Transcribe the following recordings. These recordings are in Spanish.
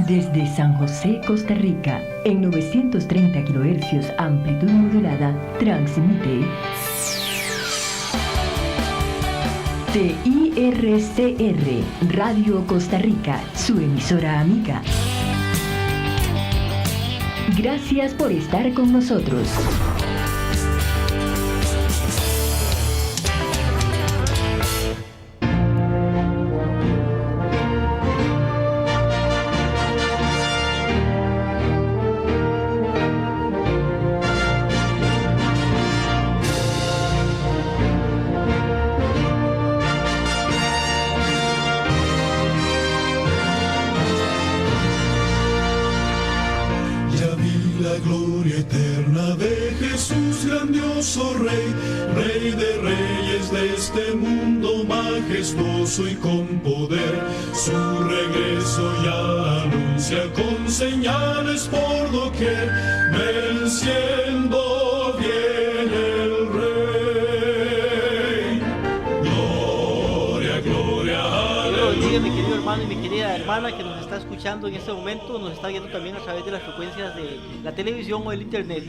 Desde San José, Costa Rica, en 930 kHz amplitud modulada, transmite TIRCR, Radio Costa Rica, su emisora amiga. Gracias por estar con nosotros. Rey de reyes de este mundo majestuoso y con poder, su regreso ya anuncia con señales por doquier, venciendo viene el Rey. Gloria, gloria, aleluya. Buenos días, mi querido hermano y mi querida hermana que nos está escuchando en este momento, nos está viendo también a través de las frecuencias de la televisión o el internet.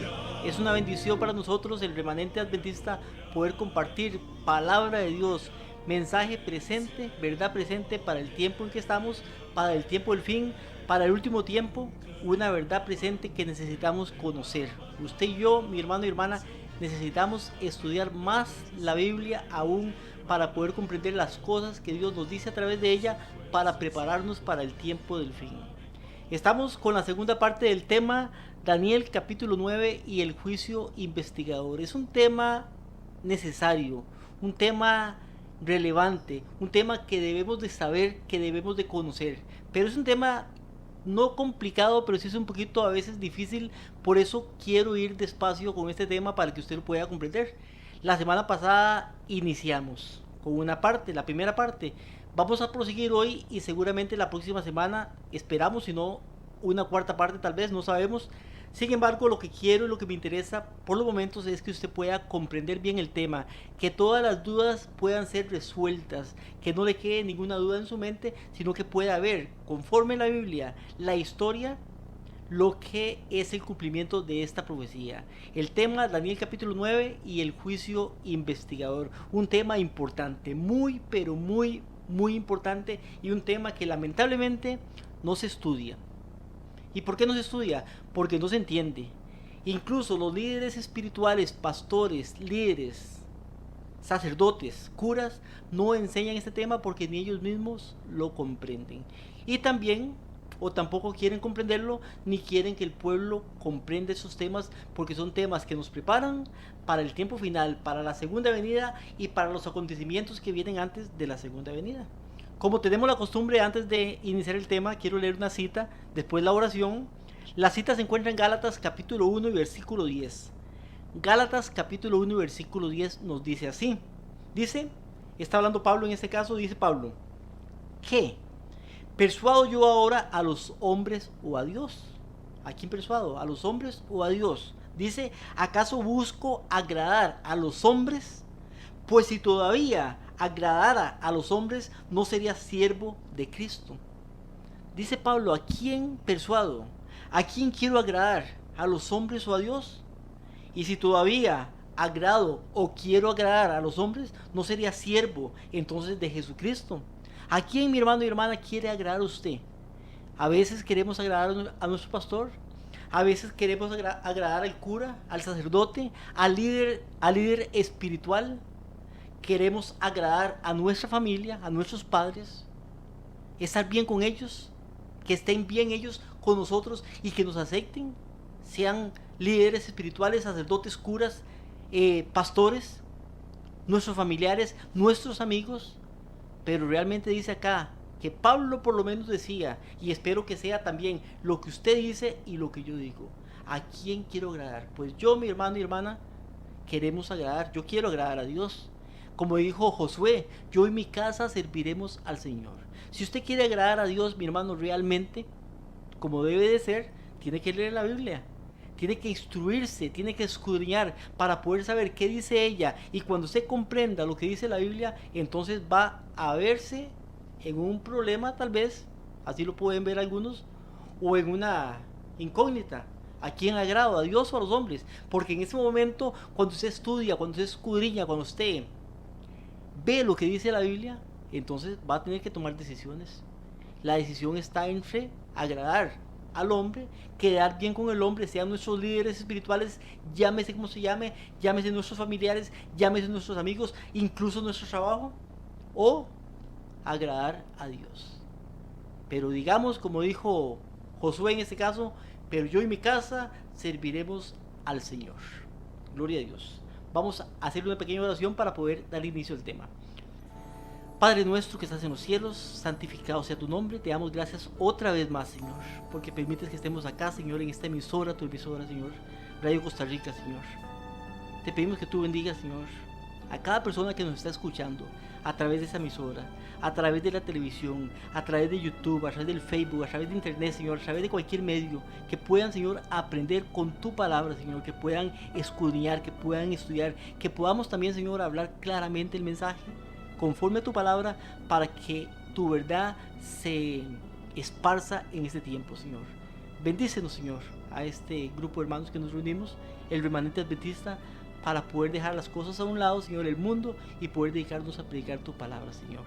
Es una bendición para nosotros, el remanente adventista, poder compartir palabra de Dios, mensaje presente, verdad presente para el tiempo en que estamos, para el tiempo del fin, para el último tiempo, una verdad presente que necesitamos conocer. Usted y yo, mi hermano y hermana, necesitamos estudiar más la Biblia aún para poder comprender las cosas que Dios nos dice a través de ella para prepararnos para el tiempo del fin. Estamos con la segunda parte del tema Daniel capítulo 9 y el juicio investigador. Es un tema necesario, un tema relevante, un tema que debemos de saber, que debemos de conocer. Pero es un tema no complicado, pero sí es un poquito a veces difícil. Por eso quiero ir despacio con este tema para que usted lo pueda comprender. La semana pasada iniciamos con una parte, la primera parte. Vamos a proseguir hoy y seguramente la próxima semana esperamos, si no una cuarta parte tal vez, no sabemos. Sin embargo, lo que quiero y lo que me interesa por los momentos es que usted pueda comprender bien el tema, que todas las dudas puedan ser resueltas, que no le quede ninguna duda en su mente, sino que pueda ver, conforme la Biblia, la historia, lo que es el cumplimiento de esta profecía. El tema, Daniel capítulo 9 y el juicio investigador. Un tema importante, muy, pero muy, muy importante, y un tema que lamentablemente no se estudia. ¿Y por qué no se estudia? Porque no se entiende. Incluso los líderes espirituales, pastores, líderes, sacerdotes, curas, no enseñan este tema porque ni ellos mismos lo comprenden. Y también, o tampoco quieren comprenderlo, ni quieren que el pueblo comprenda esos temas, porque son temas que nos preparan para el tiempo final, para la segunda venida y para los acontecimientos que vienen antes de la segunda venida. Como tenemos la costumbre, antes de iniciar el tema, quiero leer una cita, después la oración. La cita se encuentra en Gálatas capítulo 1 y versículo 10. Gálatas capítulo 1 y versículo 10 nos dice así. Dice, está hablando Pablo en este caso, dice Pablo, ¿qué? ¿Persuado yo ahora a los hombres o a Dios? ¿A quién persuado? ¿A los hombres o a Dios? Dice, ¿acaso busco agradar a los hombres? Pues si todavía agradara a los hombres, no sería siervo de Cristo. Dice Pablo, ¿a quién persuado? ¿A quién quiero agradar? ¿A los hombres o a Dios? Y si todavía agrado o quiero agradar a los hombres, no sería siervo entonces de Jesucristo. ¿A quién, mi hermano y hermana, quiere agradar usted? A veces queremos agradar a nuestro pastor, a veces queremos agradar al cura, al sacerdote, al líder espiritual. Queremos agradar a nuestra familia, a nuestros padres, estar bien con ellos, que estén bien ellos con nosotros y que nos acepten, sean líderes espirituales, sacerdotes, curas, pastores, nuestros familiares, nuestros amigos. Pero realmente dice acá que Pablo por lo menos decía, y espero que sea también lo que usted dice y lo que yo digo. ¿A quién quiero agradar? Pues yo, mi hermano y hermana, queremos agradar, yo quiero agradar a Dios. Como dijo Josué, yo y mi casa serviremos al Señor. Si usted quiere agradar a Dios, mi hermano, realmente, como debe de ser, tiene que leer la Biblia. Tiene que instruirse, tiene que escudriñar para poder saber qué dice ella. Y cuando usted comprenda lo que dice la Biblia, entonces va a verse en un problema tal vez, así lo pueden ver algunos, o en una incógnita. ¿A quién agrado? ¿A Dios o a los hombres? Porque en ese momento, cuando usted estudia, cuando usted escudriña, cuando usted ve lo que dice la Biblia, entonces va a tener que tomar decisiones. La decisión está entre agradar al hombre, quedar bien con el hombre, sean nuestros líderes espirituales, llámese como se llame, llámese nuestros familiares, llámese nuestros amigos, incluso nuestro trabajo, o agradar a Dios. Pero digamos, como dijo Josué en este caso, pero yo y mi casa serviremos al Señor. Gloria a Dios. Vamos a hacer una pequeña oración para poder dar inicio al tema. Padre nuestro que estás en los cielos, santificado sea tu nombre. Te damos gracias otra vez más, Señor, porque permites que estemos acá, Señor, en esta emisora, tu emisora, Señor, Radio Costa Rica, Señor. Te pedimos que tú bendigas, Señor, a cada persona que nos está escuchando a través de esa emisora, a través de la televisión, a través de YouTube, a través del Facebook, a través de internet, Señor, a través de cualquier medio, que puedan, Señor, aprender con tu palabra, Señor, que puedan escudriñar, que puedan estudiar, que podamos también, Señor, hablar claramente el mensaje conforme a tu palabra, para que tu verdad se esparza en este tiempo, Señor. Bendícenos, Señor, a este grupo de hermanos que nos reunimos, el remanente adventista, para poder dejar las cosas a un lado, Señor, el mundo, y poder dedicarnos a predicar tu palabra, Señor.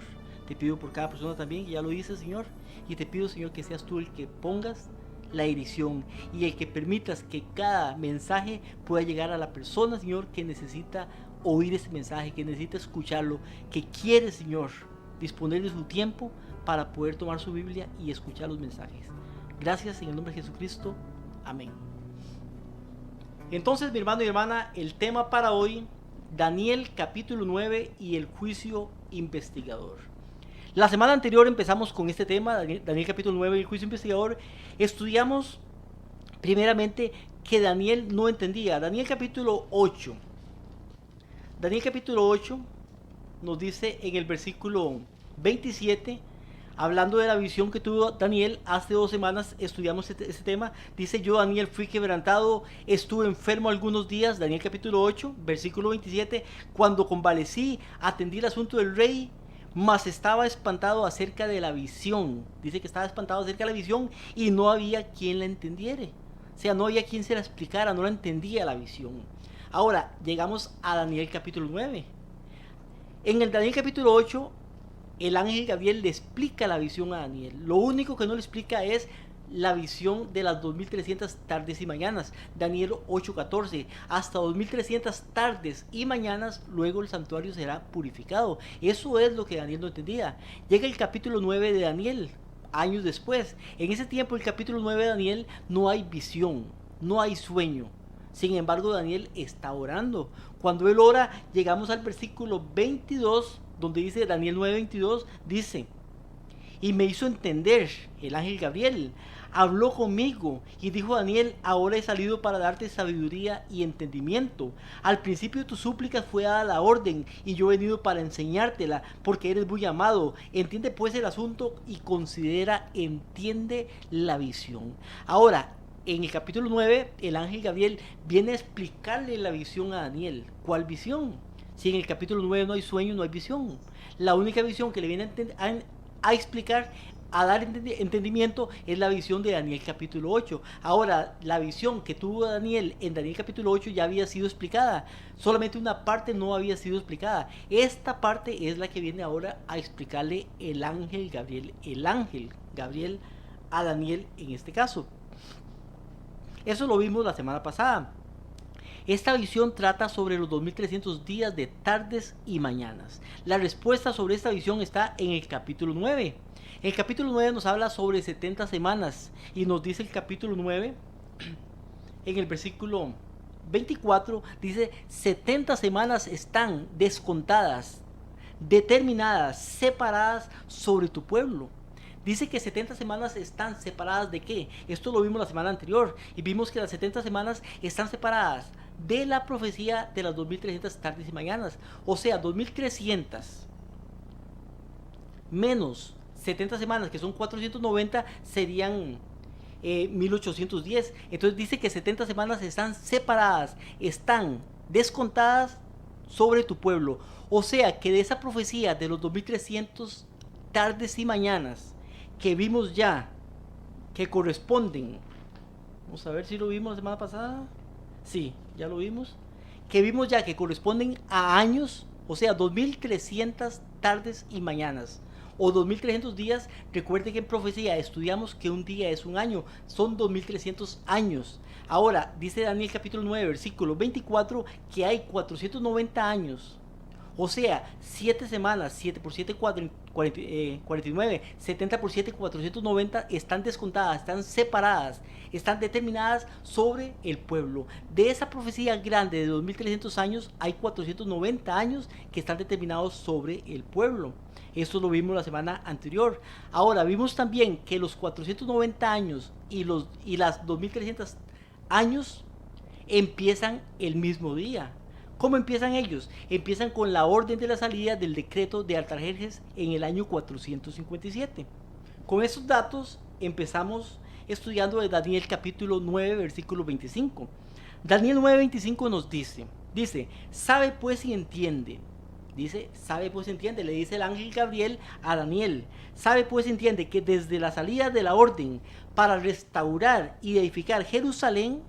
Te pido por cada persona también, que ya lo dice, Señor, y te pido, Señor, que seas tú el que pongas la edición y el que permitas que cada mensaje pueda llegar a la persona, Señor, que necesita oír ese mensaje, que necesita escucharlo, que quiere, Señor, disponer de su tiempo para poder tomar su Biblia y escuchar los mensajes. Gracias en el nombre de Jesucristo. Amén. Entonces, mi hermano y hermana, el tema para hoy, Daniel capítulo 9 y el juicio investigador. La semana anterior empezamos con este tema, Daniel capítulo 9 y el juicio investigador. Estudiamos primeramente que Daniel no entendía. Daniel capítulo 8 nos dice en el versículo 27, hablando de la visión que tuvo Daniel, hace 2 semanas estudiamos este tema. Dice: yo, Daniel, fui quebrantado, estuve enfermo algunos días. Daniel capítulo 8, versículo 27, cuando convalecí, atendí el asunto del rey, mas estaba espantado acerca de la visión. Dice que estaba espantado acerca de la visión y no había quien la entendiere. O sea, no había quien se la explicara, no la entendía la visión. Ahora, llegamos a Daniel capítulo 9. En el Daniel capítulo 8, el ángel Gabriel le explica la visión a Daniel. Lo único que no le explica es la visión de las 2300 tardes y mañanas. Daniel 8:14, hasta 2300 tardes y mañanas, luego el santuario será purificado. Eso es lo que Daniel no entendía. Llega el capítulo 9 de Daniel, años después. En ese tiempo, el capítulo 9 de Daniel, no hay visión, no hay sueño. Sin embargo, Daniel está orando. Cuando él ora, llegamos al versículo 22, donde dice, Daniel 9:22, dice: y me hizo entender el ángel Gabriel, habló conmigo y dijo: Daniel, ahora he salido para darte sabiduría y entendimiento. Al principio de tus súplicas fue dada la orden y yo he venido para enseñártela, porque eres muy amado. Entiende pues el asunto y entiende la visión. Ahora, en el capítulo 9, el ángel Gabriel viene a explicarle la visión a Daniel. ¿Cuál visión? Si en el capítulo 9 no hay sueño, no hay visión. La única visión que le viene a explicar, a dar entendimiento, es la visión de Daniel capítulo 8. Ahora, la visión que tuvo Daniel en Daniel capítulo 8 ya había sido explicada. Solamente una parte no había sido explicada. Esta parte es la que viene ahora a explicarle el ángel Gabriel a Daniel en este caso. Eso lo vimos la semana pasada. Esta visión trata sobre los 2300 días de tardes y mañanas. La respuesta sobre esta visión está en el capítulo 9. El capítulo 9 nos habla sobre 70 semanas y nos dice el capítulo 9, en el versículo 24, dice: 70 semanas están descontadas, determinadas, separadas sobre tu pueblo. Dice que 70 semanas están separadas ¿de qué? Esto lo vimos la semana anterior y vimos que las 70 semanas están separadas de la profecía de las 2300 tardes y mañanas. O sea, 2300 menos 70 semanas, que son 490, serían 1810. Entonces dice que 70 semanas están separadas, están descontadas sobre tu pueblo. O sea, que de esa profecía de los 2300 tardes y mañanas que vimos ya que corresponden, vamos a ver si lo vimos la semana pasada, sí, ya lo vimos, que vimos ya que corresponden a años, o sea, 2300 tardes y mañanas, o 2300 días. Recuerde que en profecía estudiamos que un día es un año, son 2300 años. Ahora, dice Daniel capítulo 9, versículo 24, que hay 490 años. O sea, 7 semanas, 7 por 7, 49, 70 por 7, 490 están descontadas, están separadas, están determinadas sobre el pueblo. De esa profecía grande de 2300 años, hay 490 años que están determinados sobre el pueblo. Esto lo vimos la semana anterior. Ahora, vimos también que los 490 años y las 2300 años empiezan el mismo día. ¿Cómo empiezan ellos? Empiezan con la orden de la salida del decreto de Artajerjes en el año 457. Con esos datos empezamos estudiando de Daniel capítulo 9, versículo 25. Daniel 9, 25 nos dice, sabe pues y entiende. Dice, sabe pues y entiende, le dice el ángel Gabriel a Daniel. Sabe pues y entiende que desde la salida de la orden para restaurar y edificar Jerusalén,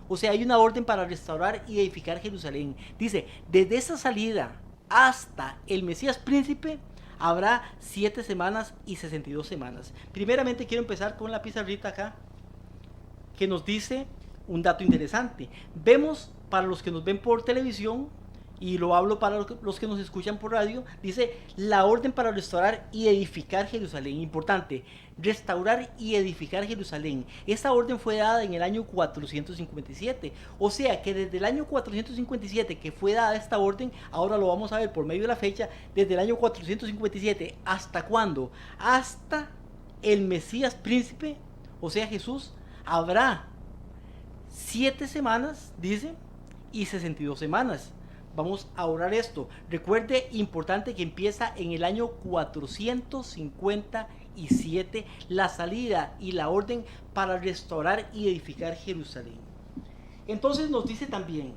o sea, hay una orden para restaurar y edificar Jerusalén. Dice, desde esa salida hasta el Mesías príncipe habrá 7 semanas y 62 semanas. Primeramente quiero empezar con la pizarrita acá, que nos dice un dato interesante. Vemos, para los que nos ven por televisión, y lo hablo para los que nos escuchan por radio, dice la orden para restaurar y edificar Jerusalén. Importante, restaurar y edificar Jerusalén. Esta orden fue dada en el año 457. O sea que desde el año 457 que fue dada esta orden, ahora lo vamos a ver por medio de la fecha, desde el año 457, ¿hasta cuándo? Hasta el Mesías príncipe, o sea Jesús, habrá 7 semanas, dice, y 62 semanas. Vamos a orar esto. Recuerde, importante, que empieza en el año 457 la salida y la orden para restaurar y edificar Jerusalén. Entonces nos dice también,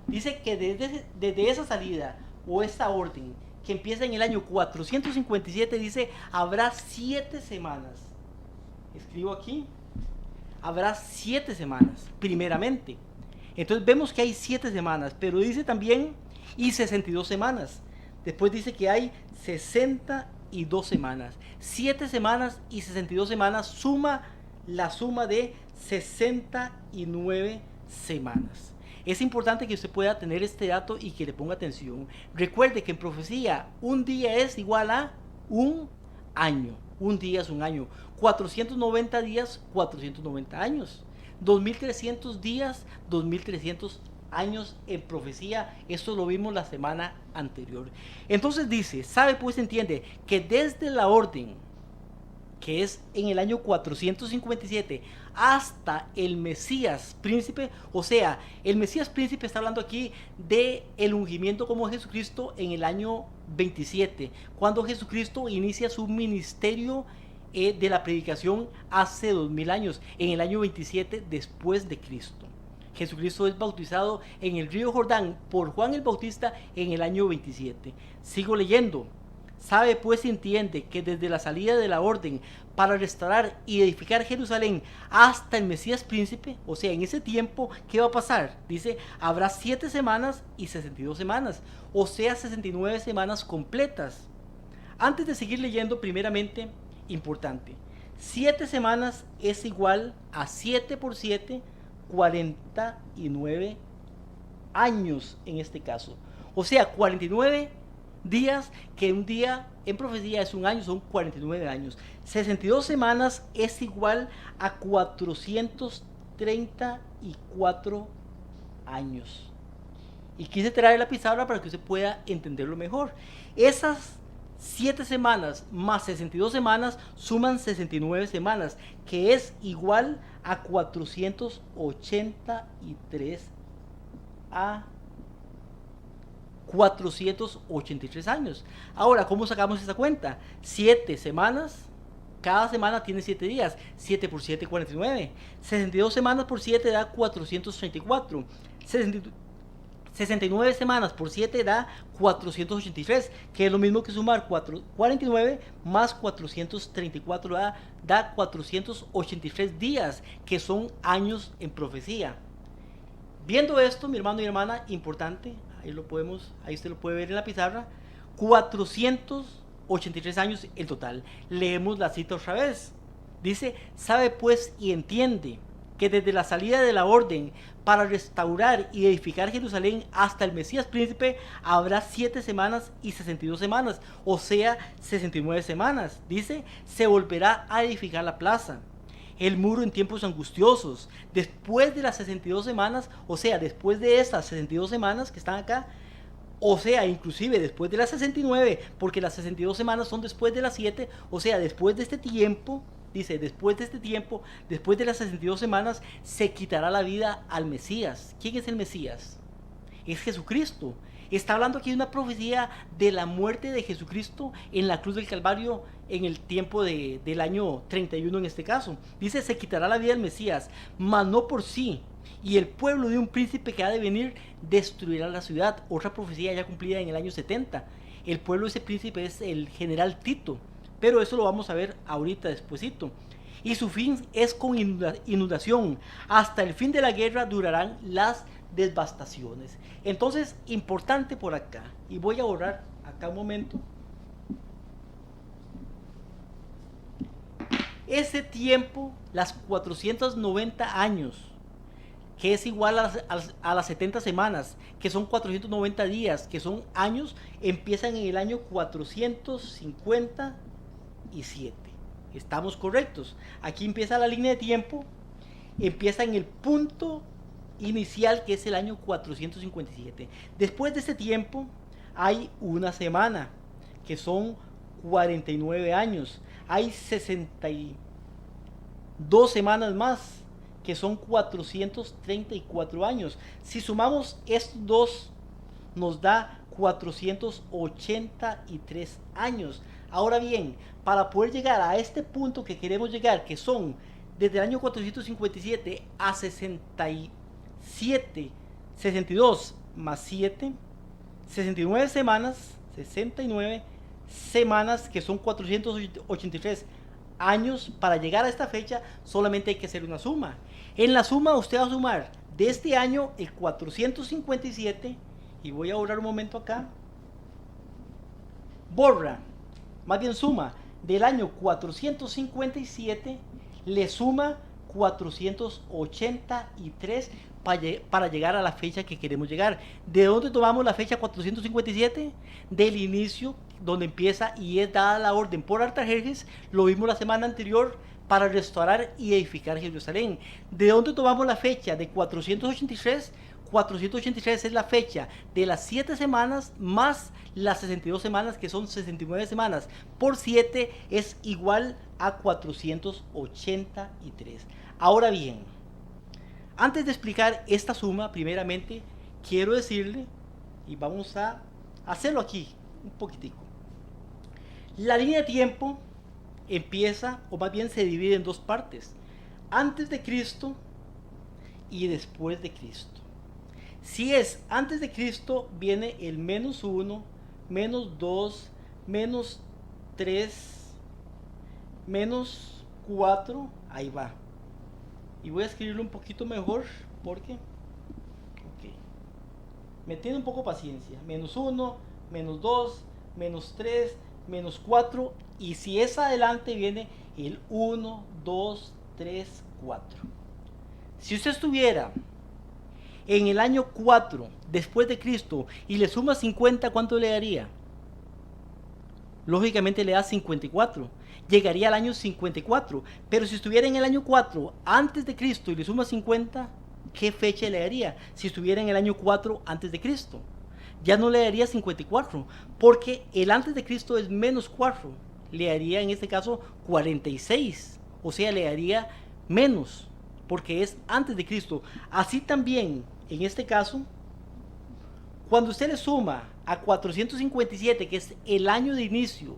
dice que desde esa salida o esta orden que empieza en el año 457, dice, habrá 7 semanas. Escribo aquí, habrá 7 semanas, primeramente. Entonces vemos que hay 7 semanas, pero dice también y 62 semanas. Después dice que hay 62 semanas. 7 semanas y 62 semanas suma la suma de 69 semanas. Es importante que usted pueda tener este dato y que le ponga atención. Recuerde que en profecía un día es igual a un año. Un día es un año. 490 días, 490 años. 2300 días, 2300 años en profecía. Esto lo vimos la semana anterior. Entonces dice, sabe pues, entiende que desde la orden que es en el año 457 hasta el Mesías príncipe, o sea, el Mesías príncipe está hablando aquí de el ungimiento como Jesucristo en el año 27, cuando Jesucristo inicia su ministerio de la predicación hace 2000 años, en el año 27 después de Cristo. Jesucristo es bautizado en el río Jordán por Juan el Bautista en el año 27. Sigo leyendo. Sabe pues y entiende que desde la salida de la orden para restaurar y edificar Jerusalén hasta el Mesías príncipe, o sea, en ese tiempo, ¿qué va a pasar? Dice, habrá 7 semanas y 62 semanas, o sea, 69 semanas completas. Antes de seguir leyendo, primeramente, importante, 7 semanas es igual a 7 por 7, 49 años en este caso. O sea, 49 días, que un día en profecía es un año, son 49 años. 62 semanas es igual a 434 años. Y quise traer la pizarra para que usted pueda entenderlo mejor. Esas 7 semanas más 62 semanas suman 69 semanas, que es igual a 483 años. Ahora, ¿cómo sacamos esta cuenta? 7 semanas, cada semana tiene 7 días. 7 por 7, 49. 62 semanas por 7 da 434. 69 semanas por 7 da 483, que es lo mismo que sumar 49 más 434 da 483 días, que son años en profecía. Viendo esto, mi hermano y hermana, importante, ahí usted lo puede ver en la pizarra, 483 años en total. Leemos la cita otra vez. Dice, sabe pues y entiende que desde la salida de la orden para restaurar y edificar Jerusalén hasta el Mesías príncipe habrá 7 semanas y 62 semanas, o sea, 69 semanas. Dice, se volverá a edificar la plaza, el muro en tiempos angustiosos. Después de las 62 semanas, o sea, después de estas 62 semanas que están acá, o sea, inclusive después de las 69, porque las 62 semanas son después de las 7, o sea, después de este tiempo, dice, después de este tiempo, después de las 62 semanas, se quitará la vida al Mesías. ¿Quién es el Mesías? Es Jesucristo. Está hablando aquí de una profecía de la muerte de Jesucristo en la cruz del Calvario en el tiempo del año 31 en este caso. Dice, se quitará la vida del Mesías, mas no por sí. Y el pueblo de un príncipe que ha de venir destruirá la ciudad. Otra profecía ya cumplida en el año 70. El pueblo de ese príncipe es el general Tito. Pero eso lo vamos a ver ahorita despuesito. Y su fin es con inundación. Hasta el fin de la guerra durarán las devastaciones. Entonces, importante por acá. Y voy a borrar acá un momento. Ese tiempo, las 490 años, que es igual a las 70 semanas, que son 490 días, que son años, empiezan en el año 457. Estamos correctos. Aquí empieza la línea de tiempo, empieza en el punto inicial, que es el año 457. Después de este tiempo hay una semana, que son 49 años. Hay 62 semanas más, que son 434 años. Si sumamos estos dos, nos da 483 años. Ahora bien, para poder llegar a este punto que queremos llegar, que son desde el año 457 a 62 más 7, 69 semanas, que son 483 años. Para llegar a esta fecha solamente hay que hacer una suma. En la suma usted va a sumar de este año el 457, y voy a borrar un momento acá, más bien suma del año 457, le suma 483 para llegar a la fecha que queremos llegar. ¿De dónde tomamos la fecha 457? Del inicio, donde empieza y es dada la orden por Artajerjes. Lo vimos la semana anterior, para restaurar y edificar Jerusalén. ¿De dónde tomamos la fecha de 483? 483 es la fecha de las 7 semanas más las 62 semanas, que son 69 semanas por 7 es igual a 483. Ahora bien, antes de explicar esta suma, primeramente quiero decirle, y vamos a hacerlo aquí un poquitico. La línea de tiempo empieza, o más bien se divide en dos partes: antes de Cristo y después de Cristo. Si es antes de Cristo, viene el menos 1, menos 2, menos 3, menos 4, ahí va. Y voy a escribirlo un poquito mejor, porque me tiene un poco paciencia. Menos 1, menos 2, menos 3, menos 4, y si es adelante viene el 1, 2, 3, 4. Si usted estuviera en el año 4 después de Cristo y le suma 50, ¿cuánto le daría? Lógicamente le da 54. Llegaría al año 54. Pero si estuviera en el año 4 antes de Cristo y le suma 50, ¿qué fecha le daría? Si estuviera en el año 4 antes de Cristo, ya no le daría 54, porque el antes de Cristo es menos 4. Le daría en este caso 46. O sea, le daría menos, porque es antes de Cristo. Así también, en este caso, cuando usted le suma a 457, que es el año de inicio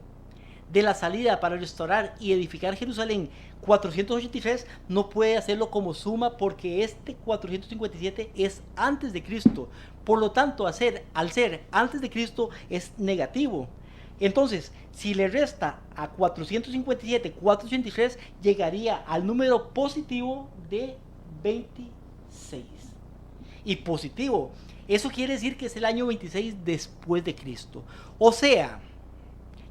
de la salida para restaurar y edificar Jerusalén 483, no puede hacerlo como suma porque este 457 es antes de Cristo. Por lo tanto, al ser antes de Cristo es negativo. Entonces, si le resta a 457, 483, llegaría al número positivo de 26. Y positivo, eso quiere decir que es el año 26 después de Cristo. O sea,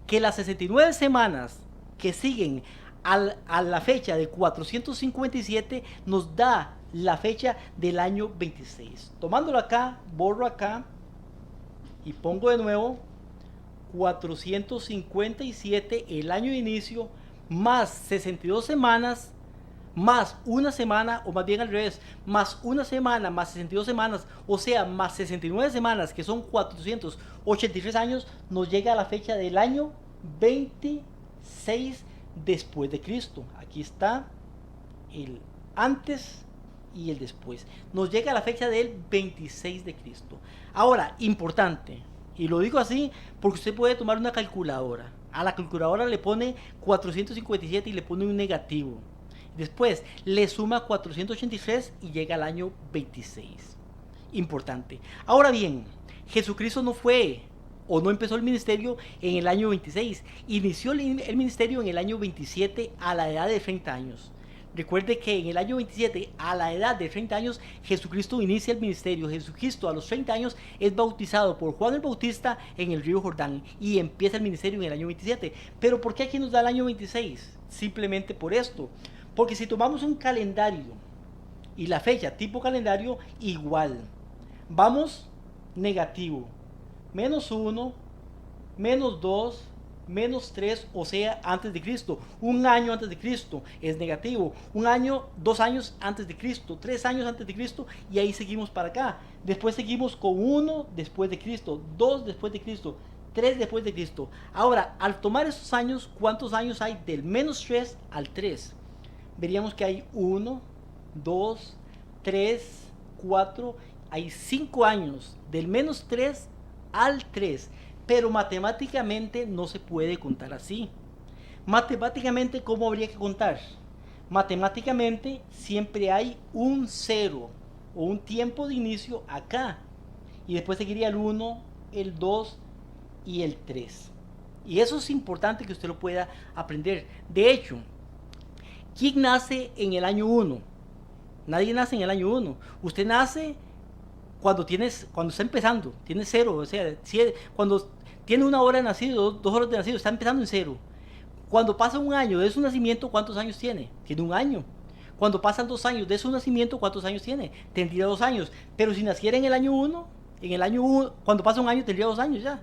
que las 69 semanas que siguen a la fecha de 457 nos da la fecha del año 26. Tomándolo acá, borro acá y pongo de nuevo 457, el año de inicio, más 62 semanas, más una semana, o más bien al revés, más una semana, más 62 semanas, o sea, más 69 semanas, que son 483 años, nos llega a la fecha del año 26 después de Cristo. Aquí está el antes y el después. Nos llega a la fecha del 26 de Cristo. Ahora, importante, y lo digo así porque usted puede tomar una calculadora. A la calculadora le pone 457 y le pone un negativo. Después le suma 483 y llega al año 26. Importante. Ahora bien, Jesucristo no fue o no empezó el ministerio en el año 26. Inició el ministerio en el año 27 a la edad de 30 años. Recuerde que en el año 27, a la edad de 30 años, Jesucristo inicia el ministerio. Jesucristo a los 30 años es bautizado por Juan el Bautista en el río Jordán y empieza el ministerio en el año 27. Pero ¿por qué aquí nos da el año 26? Simplemente por esto. Porque si tomamos un calendario y la fecha tipo calendario, igual. Vamos negativo. Menos 1, menos 2, menos 3, o sea, antes de Cristo. Un año antes de Cristo es negativo. Un año, 2 años antes de Cristo, 3 años antes de Cristo, y ahí seguimos para acá. Después seguimos con 1 después de Cristo, 2 después de Cristo, 3 después de Cristo. Ahora, al tomar esos años, ¿cuántos años hay del menos 3 al 3? Veríamos que hay 1, 2, 3, 4, hay 5 años del menos 3 al 3, pero matemáticamente no se puede contar así. Matemáticamente, ¿cómo habría que contar? Matemáticamente siempre hay un 0 o un tiempo de inicio acá, y después seguiría el 1, el 2 y el 3. Y eso es importante que usted lo pueda aprender. De hecho, ¿quién nace en el año 1? Nadie nace en el año 1. Usted nace cuando está empezando, tiene 0, o sea, cuando tiene 1 hora de nacido, 2 horas de nacido, está empezando en 0. Cuando pasa un año de su nacimiento, ¿cuántos años tiene? Tiene 1 año. Cuando pasan 2 años de su nacimiento, ¿cuántos años tiene? Tendría 2 años. Pero si naciera en el año 1, cuando pasa un año, tendría 2 años ya.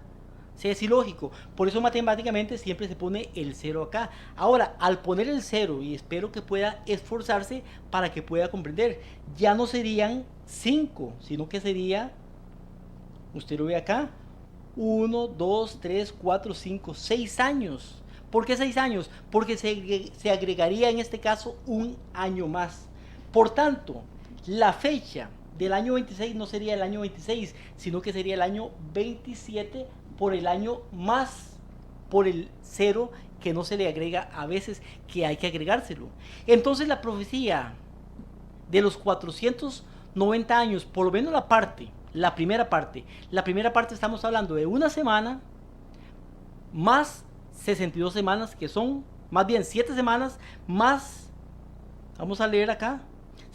Sí, es ilógico. Por eso matemáticamente siempre se pone el 0 acá. Ahora, al poner el 0, y espero que pueda esforzarse para que pueda comprender, ya no serían 5, sino que sería, usted lo ve acá, 1, 2, 3, 4, 5, 6 años. ¿Por qué 6 años? Porque se agregaría en este caso un año más. Por tanto, la fecha del año 26 no sería el año 26, sino que sería el año 27 por el año más, por el 0 que no se le agrega a veces, que hay que agregárselo. Entonces la profecía de los 490 años, por lo menos la primera parte estamos hablando de una semana más 62 semanas, que son más bien 7 semanas más, vamos a leer acá,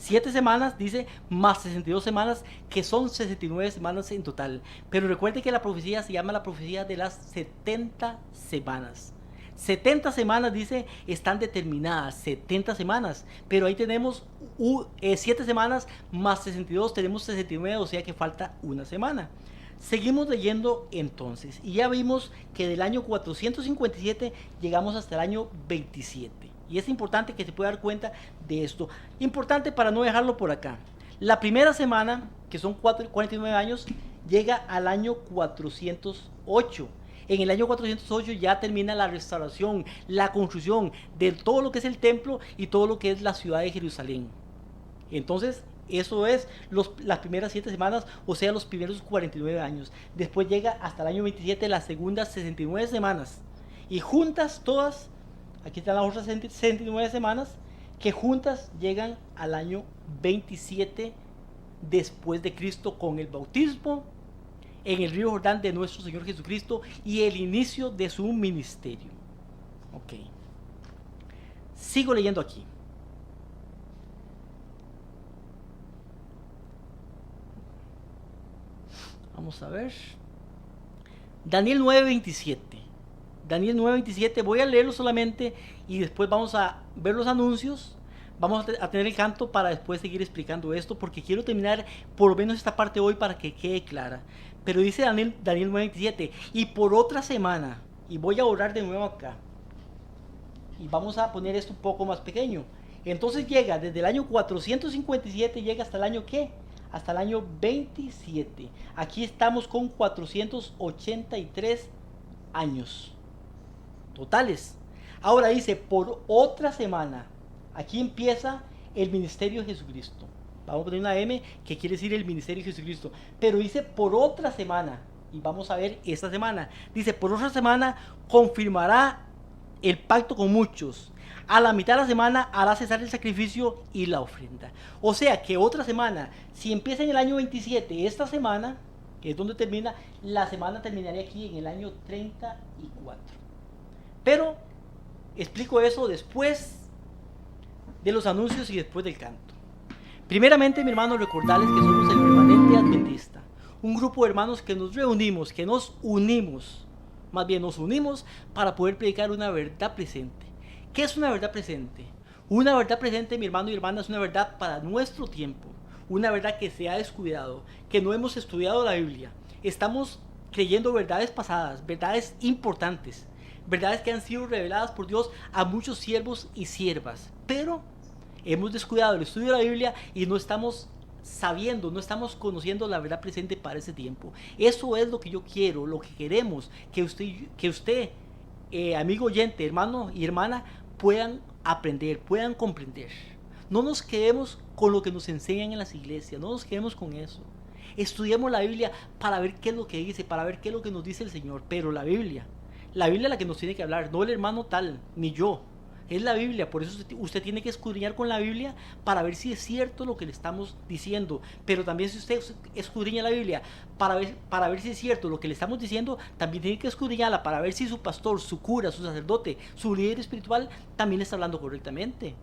7 semanas, dice, más 62 semanas, que son 69 semanas en total. Pero recuerde que la profecía se llama la profecía de las 70 semanas. 70 semanas, dice, están determinadas, 70 semanas. Pero ahí tenemos 7 semanas más 62, tenemos 69, o sea que falta una semana. Seguimos leyendo entonces, y ya vimos que del año 457 llegamos hasta el año 27. Y es importante que se pueda dar cuenta de esto. Importante para no dejarlo por acá. La primera semana, que son 49 años, llega al año 408. En el año 408 ya termina la restauración, la construcción de todo lo que es el templo y todo lo que es la ciudad de Jerusalén. Entonces, eso es las primeras 7 semanas, o sea, los primeros 49 años. Después llega hasta el año 27, las segundas 69 semanas. Y juntas todas, aquí están las otras 69 semanas, que juntas llegan al año 27 después de Cristo, con el bautismo en el río Jordán de nuestro Señor Jesucristo y el inicio de su ministerio. Ok. Sigo leyendo aquí. Vamos a ver. Daniel 9:27. Daniel 9:27. Voy a leerlo solamente y después vamos a ver los anuncios. Vamos a tener el canto para después seguir explicando esto, porque quiero terminar por lo menos esta parte hoy para que quede clara. Pero dice Daniel 9:27, y por otra semana, y voy a orar de nuevo acá, y vamos a poner esto un poco más pequeño. Entonces llega desde el año 457, llega hasta el año ¿qué? Hasta el año 27. Aquí estamos con 483 años totales. Ahora dice, por otra semana. Aquí empieza el ministerio de Jesucristo. Vamos a poner una M que quiere decir el ministerio de Jesucristo. Pero dice por otra semana. Y vamos a ver esta semana. Dice por otra semana confirmará el pacto con muchos. A la mitad de la semana hará cesar el sacrificio y la ofrenda. O sea que otra semana, si empieza en el año 27, esta semana, que es donde termina, la semana terminaría aquí en el año 34. Pero explico eso después de los anuncios y después del canto. Primeramente, mi hermano, recordarles que somos el remanente adventista, un grupo de hermanos que nos reunimos, que nos unimos, más bien nos unimos para poder predicar una verdad presente. ¿Qué es una verdad presente? Una verdad presente, mi hermano y hermana, es una verdad para nuestro tiempo, una verdad que se ha descuidado, que no hemos estudiado la Biblia. Estamos creyendo verdades pasadas, verdades importantes, verdades que han sido reveladas por Dios a muchos siervos y siervas, pero hemos descuidado el estudio de la Biblia y no estamos sabiendo, no estamos conociendo la verdad presente para ese tiempo. Eso es lo que yo quiero, lo que queremos, que usted amigo oyente, hermano y hermana, puedan aprender, puedan comprender. No nos quedemos con lo que nos enseñan en las iglesias, no nos quedemos con eso. Estudiemos la Biblia para ver qué es lo que dice, para ver qué es lo que nos dice el Señor, pero la Biblia es la que nos tiene que hablar, no el hermano tal, ni yo. Es la Biblia, por eso usted tiene que escudriñar con la Biblia para ver si es cierto lo que le estamos diciendo. Pero también si usted escudriña la Biblia para ver si es cierto lo que le estamos diciendo, también tiene que escudriñarla para ver si su pastor, su cura, su sacerdote, su líder espiritual también está hablando correctamente.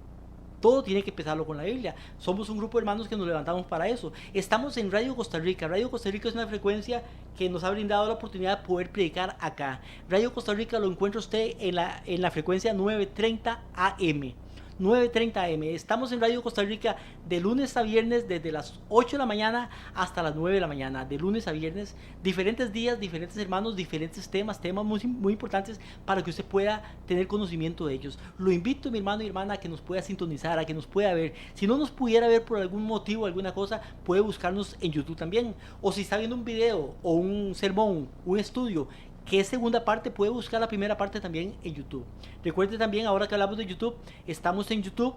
Todo tiene que empezarlo con la Biblia. Somos un grupo de hermanos que nos levantamos para eso. Estamos en Radio Costa Rica. Radio Costa Rica es una frecuencia que nos ha brindado la oportunidad de poder predicar acá. Radio Costa Rica lo encuentra usted en la frecuencia 930 AM. 9:30 AM. Estamos en Radio Costa Rica de lunes a viernes desde las 8 de la mañana hasta las 9 de la mañana. De lunes a viernes, diferentes días, diferentes hermanos, diferentes temas muy, muy importantes para que usted pueda tener conocimiento de ellos. Lo invito, mi hermano y hermana, a que nos pueda sintonizar, a que nos pueda ver. Si no nos pudiera ver por algún motivo, alguna cosa, puede buscarnos en YouTube también. O si está viendo un video o un sermón, un estudio, que es segunda parte, puede buscar la primera parte también en YouTube. Recuerde también, ahora que hablamos de YouTube, estamos en YouTube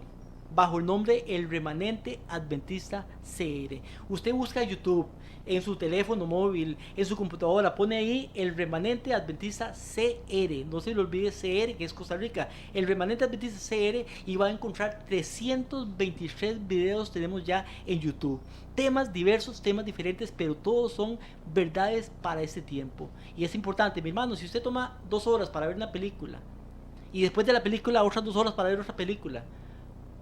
bajo el nombre El Remanente Adventista CR. Usted busca YouTube en su teléfono móvil, en su computadora, pone ahí El Remanente Adventista CR. No se le olvide CR, que es Costa Rica. El Remanente Adventista CR, y va a encontrar 323 videos tenemos ya en YouTube. Temas diversos, temas diferentes, pero todos son verdades para este tiempo. Y es importante, mi hermano, si usted toma 2 horas para ver una película y después de la película otras 2 horas para ver otra película,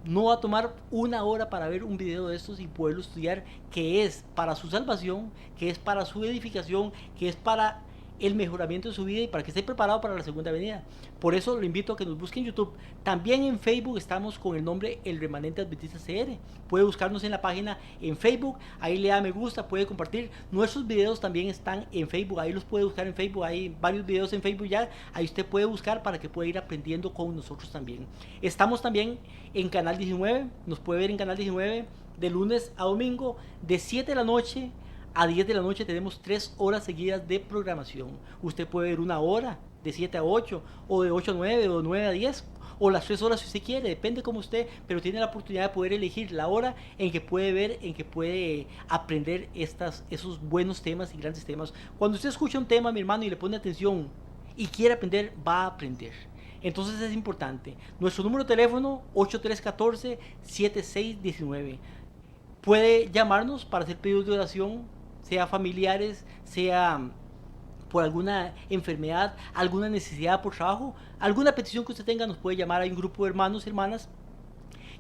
no va a tomar 1 hora para ver un video de estos y poderlo estudiar, que es para su salvación, que es para su edificación, que es para el mejoramiento de su vida y para que esté preparado para la segunda venida. Por eso lo invito a que nos busque en YouTube. También en Facebook estamos con el nombre El Remanente Adventista CR. Puede buscarnos en la página en Facebook, ahí le da me gusta, puede compartir. Nuestros videos también están en Facebook, ahí los puede buscar en Facebook, hay varios videos en Facebook ya, ahí usted puede buscar para que pueda ir aprendiendo con nosotros también. Estamos también en Canal 19, nos puede ver en Canal 19 de lunes a domingo, de 7 de la noche a 10 de la noche. Tenemos 3 horas seguidas de programación. Usted puede ver 1 hora, de 7 a 8, o de 8 a 9, o de 9 a 10, o las 3 horas si usted quiere, depende como usted, pero tiene la oportunidad de poder elegir la hora en que puede ver, en que puede aprender esos buenos temas y grandes temas. Cuando usted escucha un tema, mi hermano, y le pone atención y quiere aprender, va a aprender. Entonces es importante. Nuestro número de teléfono 8314-7619. Puede llamarnos para hacer pedidos de oración, sea familiares, sea por alguna enfermedad, alguna necesidad por trabajo, alguna petición que usted tenga, nos puede llamar. Hay un grupo de hermanos y hermanas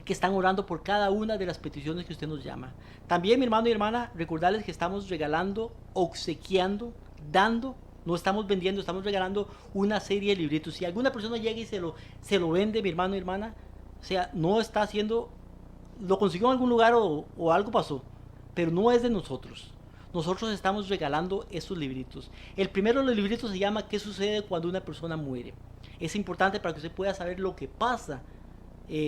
que están orando por cada una de las peticiones que usted nos llama. También, mi hermano y hermana, recordarles que estamos regalando, obsequiando, dando. No estamos vendiendo, estamos regalando una serie de libritos. Si alguna persona llega y se lo vende, mi hermano y hermana, o sea, no está haciendo, lo consiguió en algún lugar o algo pasó, pero no es de nosotros. Nosotros estamos regalando esos libritos. El primero de los libritos se llama ¿Qué sucede cuando una persona muere? Es importante para que usted pueda saber lo que pasa.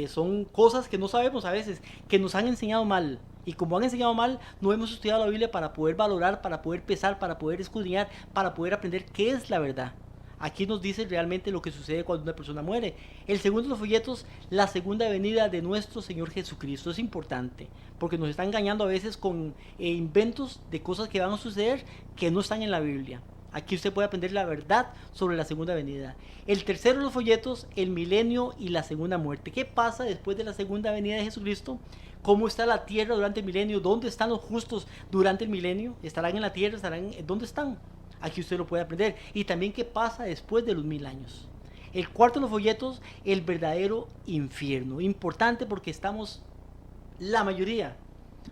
Son cosas que no sabemos a veces, que nos han enseñado mal. Y como han enseñado mal, no hemos estudiado la Biblia para poder valorar, para poder pesar, para poder escudriñar, para poder aprender qué es la verdad. Aquí nos dice realmente lo que sucede cuando una persona muere. El segundo de los folletos, la segunda venida de nuestro Señor Jesucristo. Es importante, porque nos están engañando a veces con inventos de cosas que van a suceder que no están en la Biblia. Aquí usted puede aprender la verdad sobre la segunda venida. El tercero de los folletos, el milenio y la segunda muerte. ¿Qué pasa después de la segunda venida de Jesucristo? ¿Cómo está la tierra durante el milenio? ¿Dónde están los justos durante el milenio? ¿Estarán en la tierra? ¿Dónde están? Aquí usted lo puede aprender. Y también qué pasa después de los 1000 años. El cuarto de los folletos, el verdadero infierno. Importante porque estamos, la mayoría,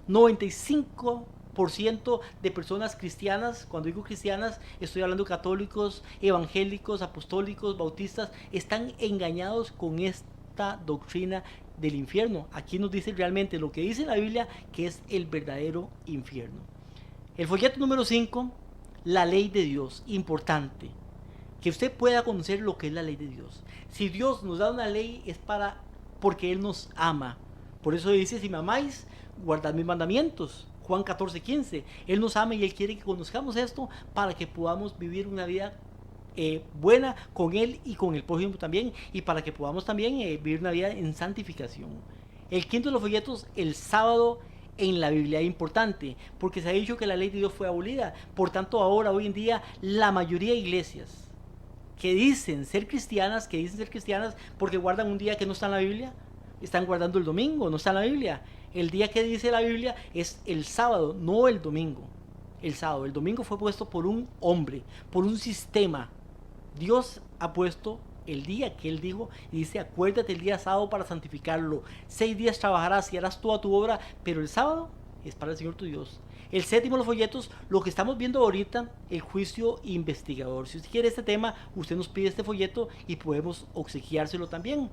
95% de personas cristianas. Cuando digo cristianas, estoy hablando de católicos, evangélicos, apostólicos, bautistas. Están engañados con esta doctrina del infierno. Aquí nos dice realmente lo que dice la Biblia, que es el verdadero infierno. El folleto número 5, la ley de Dios. Importante que usted pueda conocer lo que es la ley de Dios. Si Dios nos da una ley es porque Él nos ama. Por eso dice: si me amáis, guardad mis mandamientos. Juan 14:15. Él nos ama y Él quiere que conozcamos esto para que podamos vivir una vida buena con Él y con el prójimo también, y para que podamos también vivir una vida en santificación. El quinto de los folletos, el sábado en la Biblia. Es importante porque se ha dicho que la ley de Dios fue abolida. Por tanto, ahora, hoy en día, la mayoría de iglesias que dicen ser cristianas porque guardan un día que no está en la Biblia, están guardando el domingo, no está en la Biblia. El día que dice la Biblia es el sábado, no el domingo. El sábado, el domingo fue puesto por un hombre, por un sistema. Dios ha puesto el día que Él dijo, y dice: acuérdate el día sábado para santificarlo. 6 días trabajarás y harás toda tu obra, pero el sábado es para el Señor tu Dios. El séptimo de los folletos, lo que estamos viendo ahorita, el juicio investigador. Si usted quiere este tema, usted nos pide este folleto y podemos obsequiárselo también.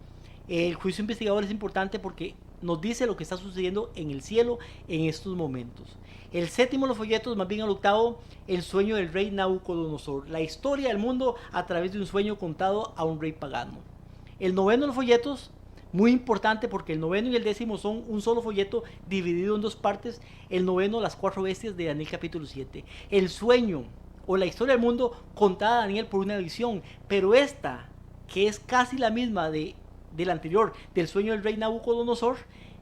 El juicio investigador es importante porque nos dice lo que está sucediendo en el cielo en estos momentos. El séptimo de los folletos, más bien el octavo, el sueño del rey Nabucodonosor. La historia del mundo a través de un sueño contado a un rey pagano. El noveno de los folletos, muy importante porque el noveno y el décimo son un solo folleto dividido en 2 partes. El noveno, las 4 bestias de Daniel capítulo 7. El sueño o la historia del mundo contada a Daniel por una visión, pero esta, que es casi la misma del anterior, del sueño del rey Nabucodonosor,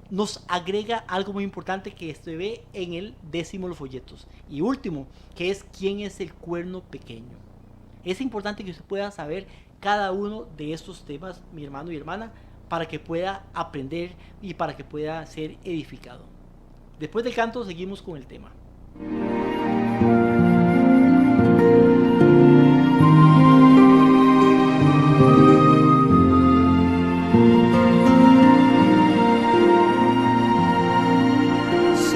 nos agrega algo muy importante que se ve en el décimo de los folletos. Y último, que es quién es el cuerno pequeño. Es importante que usted pueda saber cada uno de estos temas, mi hermano y hermana, para que pueda aprender y para que pueda ser edificado. Después del canto seguimos con el tema.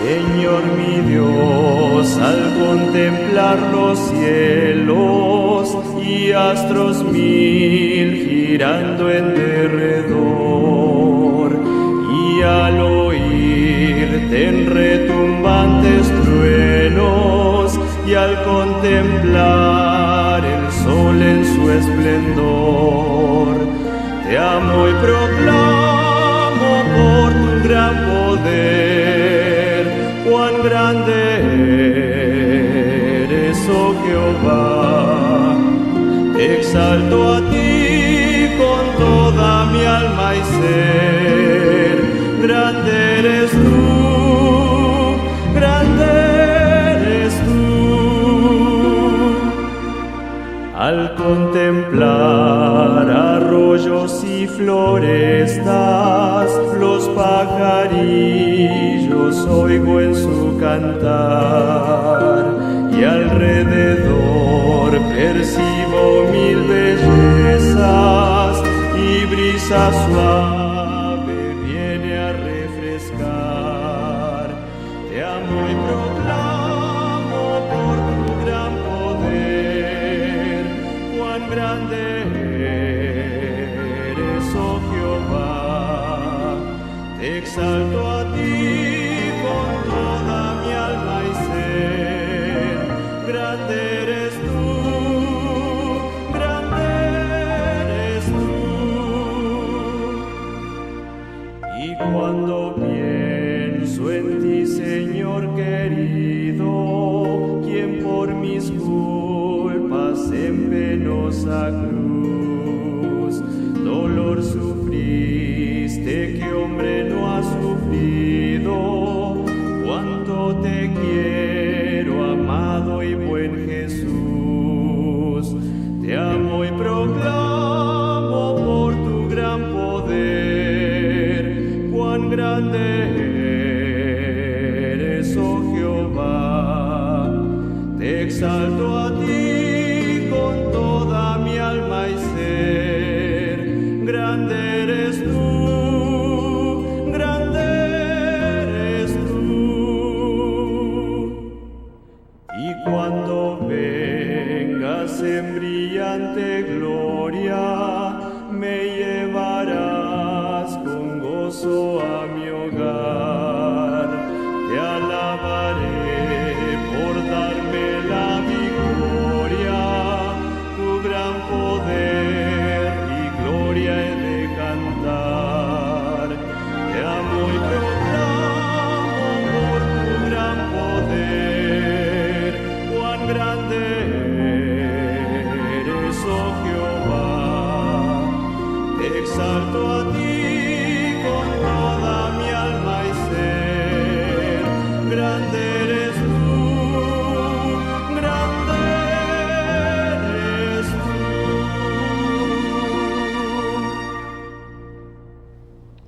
Señor mi Dios, al contemplar los cielos y astros 1000 girando en derredor, y al oírte en retumbantes truenos, y al contemplar el sol en su esplendor, te amo y proclamo por tu gran poder, cuán grande eres, oh Jehová. Te exalto a ti con toda mi alma y ser. Grande eres tú, grande eres tú. Al contemplar pajarillos oigo en su cantar y alrededor percibo mil bellezas y brisa suave viene a refrescar. Te amo y proclamo por tu gran poder, cuán grande eres, oh Jehová. Te exalto a ti con toda mi alma y ser. Grande eres tú, grande eres tú. Y cuando pienso en ti, Señor querido, quien por mis culpas en penosa cruz dolor sufriste que hombre no ha sufrido. Cuánto te quiero, amado y buen Jesús. Te amo y proclamo por tu gran poder, cuán grande eres, oh Jehová. Te exalto a ti con toda mi alma y ser. Grande eres tú, grande eres tú. Y cuando vengas en brillante gloria, me llevarás con gozo a mi hogar. Te alabaré por darme la victoria, tu gran poder y gloria he de cantar. Te amo y proclamo por tu gran poder, cuán grande eres, oh Jehová. Te exalto a ti con toda mi alma y ser. Grande eres tú, grande eres tú.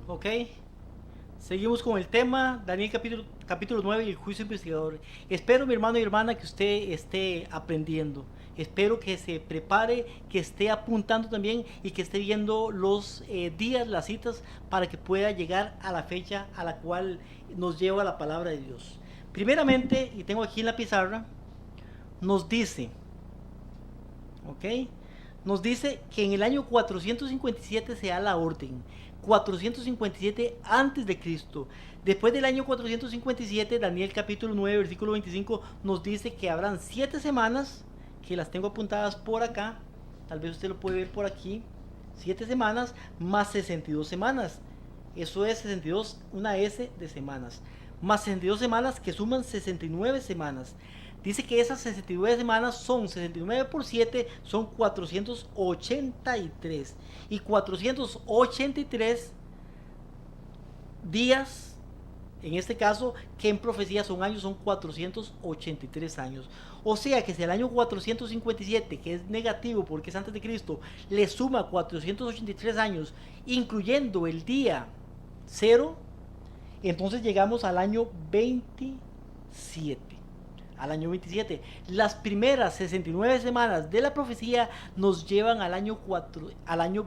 Ok, seguimos con el tema, Daniel capítulo 9 y el juicio investigador. Espero, mi hermano y hermana, que usted esté aprendiendo. Espero que se prepare, que esté apuntando también y que esté viendo los días, las citas, para que pueda llegar a la fecha a la cual nos lleva la palabra de Dios. Primeramente, y tengo aquí en la pizarra, nos dice, ¿ok? Nos dice que en el año 457 se da la orden. 457 antes de Cristo. Después del año 457, Daniel capítulo 9, versículo 25, nos dice que habrán 7 semanas, que las tengo apuntadas por acá, tal vez usted lo puede ver por aquí, 7 semanas más 62 semanas. Eso es 62, una S de semanas, más 62 semanas que suman 69 semanas. Dice que esas 69 semanas son 69 por 7, son 483. Y 483 días, en este caso, que en profecía son años, son 483 años. O sea que si el año 457, que es negativo porque es antes de Cristo, le suma 483 años, incluyendo el día 0, entonces llegamos al año 27. Al año 27. Las primeras 69 semanas de la profecía nos llevan al año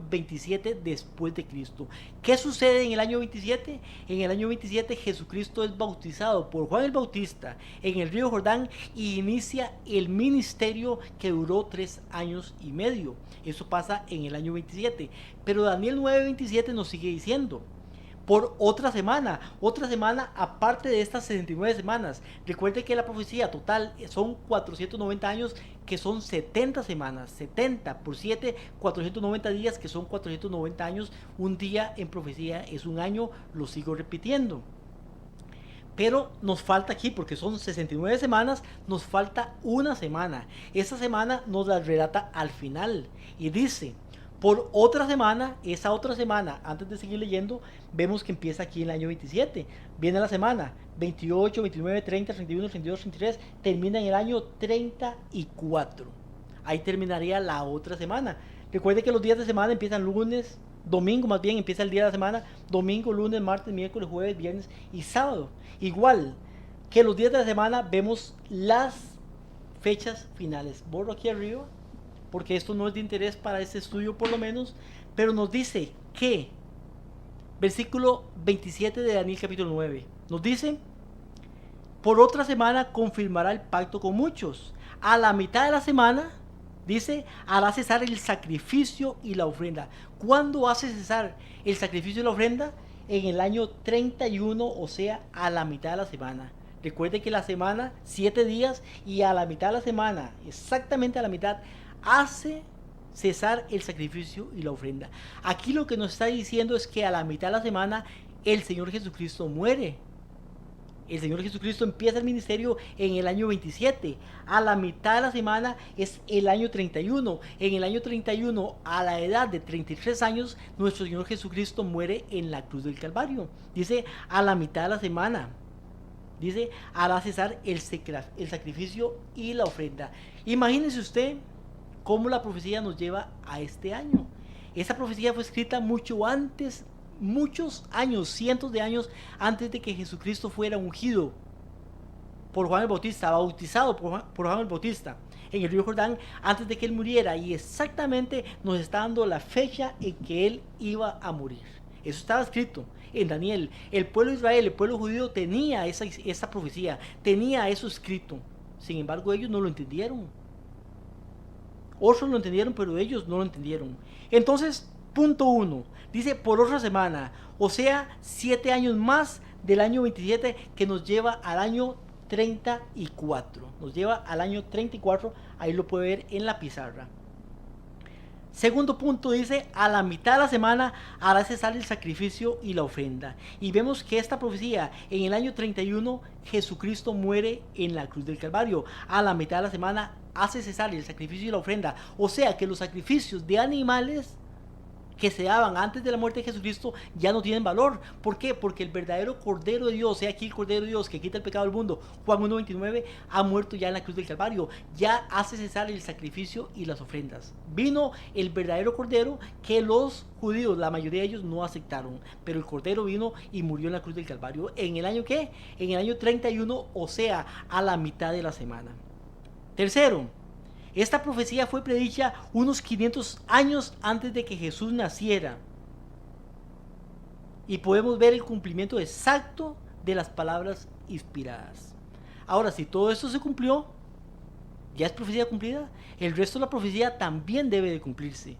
27 después de Cristo. ¿Qué sucede en el año 27? En el año 27 Jesucristo es bautizado por Juan el Bautista en el río Jordán y inicia el ministerio que duró 3 años y medio. Eso pasa en el año 27. Pero Daniel 9:27 nos sigue diciendo: por otra semana aparte de estas 69 semanas. Recuerde que la profecía total son 490 años, que son 70 semanas, 70 por 7, 490 días, que son 490 años. Un día en profecía es un año, lo sigo repitiendo. Pero nos falta aquí, porque son 69 semanas, nos falta una semana. Esa semana nos la relata al final y dice: por otra semana. Esa otra semana, antes de seguir leyendo, vemos que empieza aquí en el año 27. Viene la semana 28, 29, 30, 31, 32, 33. Termina en el año 34. Ahí terminaría la otra semana. Recuerde que los días de semana empiezan lunes, Domingo más bien empieza el día de la semana, domingo, lunes, martes, miércoles, jueves, viernes y sábado. Igual que los días de la semana vemos las fechas finales. Borro aquí arriba porque esto no es de interés para este estudio por lo menos, pero nos dice que, versículo 27 de Daniel capítulo 9, nos dice: por otra semana confirmará el pacto con muchos. A la mitad de la semana, dice, hará cesar el sacrificio y la ofrenda. ¿Cuándo hace cesar el sacrificio y la ofrenda? En el año 31, o sea, a la mitad de la semana. Recuerde que la semana, 7 días, y a la mitad de la semana, exactamente a la mitad, hace cesar el sacrificio y la ofrenda. Aquí lo que nos está diciendo es que a la mitad de la semana el Señor Jesucristo muere. El Señor Jesucristo empieza el ministerio en el año 27. A la mitad de la semana es el año 31. En el año 31, a la edad de 33 años, nuestro Señor Jesucristo muere en la cruz del Calvario. Dice, a la mitad de la semana. Dice, hará cesar el sacrificio y la ofrenda. Imagínese usted cómo la profecía nos lleva a este año. Esa profecía fue escrita mucho antes, muchos años, cientos de años antes de que Jesucristo fuera ungido por Juan el Bautista, bautizado por Juan el Bautista en el río Jordán, antes de que él muriera, y exactamente nos está dando la fecha en que él iba a morir. Eso estaba escrito en Daniel. El pueblo de Israel, el pueblo judío tenía esa profecía, tenía eso escrito. Sin embargo, ellos no lo entendieron. Otros lo entendieron, pero ellos no lo entendieron. Entonces, punto 1, dice por otra semana, o sea, 7 años más del año 27, que nos lleva al año 34. Nos lleva al año 34, ahí lo puede ver en la pizarra. Segundo punto dice, a la mitad de la semana hará cesar el sacrificio y la ofrenda. Y vemos que esta profecía, en el año 31, Jesucristo muere en la cruz del Calvario. A la mitad de la semana hace cesar el sacrificio y la ofrenda. O sea que los sacrificios de animales que se daban antes de la muerte de Jesucristo ya no tienen valor. ¿Por qué? Porque el verdadero Cordero de Dios, sea aquí el Cordero de Dios que quita el pecado del mundo, Juan 1:29, ha muerto ya en la cruz del Calvario. Ya hace cesar el sacrificio y las ofrendas. Vino el verdadero Cordero que los judíos, la mayoría de ellos, no aceptaron. Pero el Cordero vino y murió en la cruz del Calvario. ¿En el año qué? En el año 31, o sea, a la mitad de la semana. Tercero, esta profecía fue predicha unos 500 años antes de que Jesús naciera. Y podemos ver el cumplimiento exacto de las palabras inspiradas. Ahora, si todo esto se cumplió, ya es profecía cumplida, el resto de la profecía también debe de cumplirse.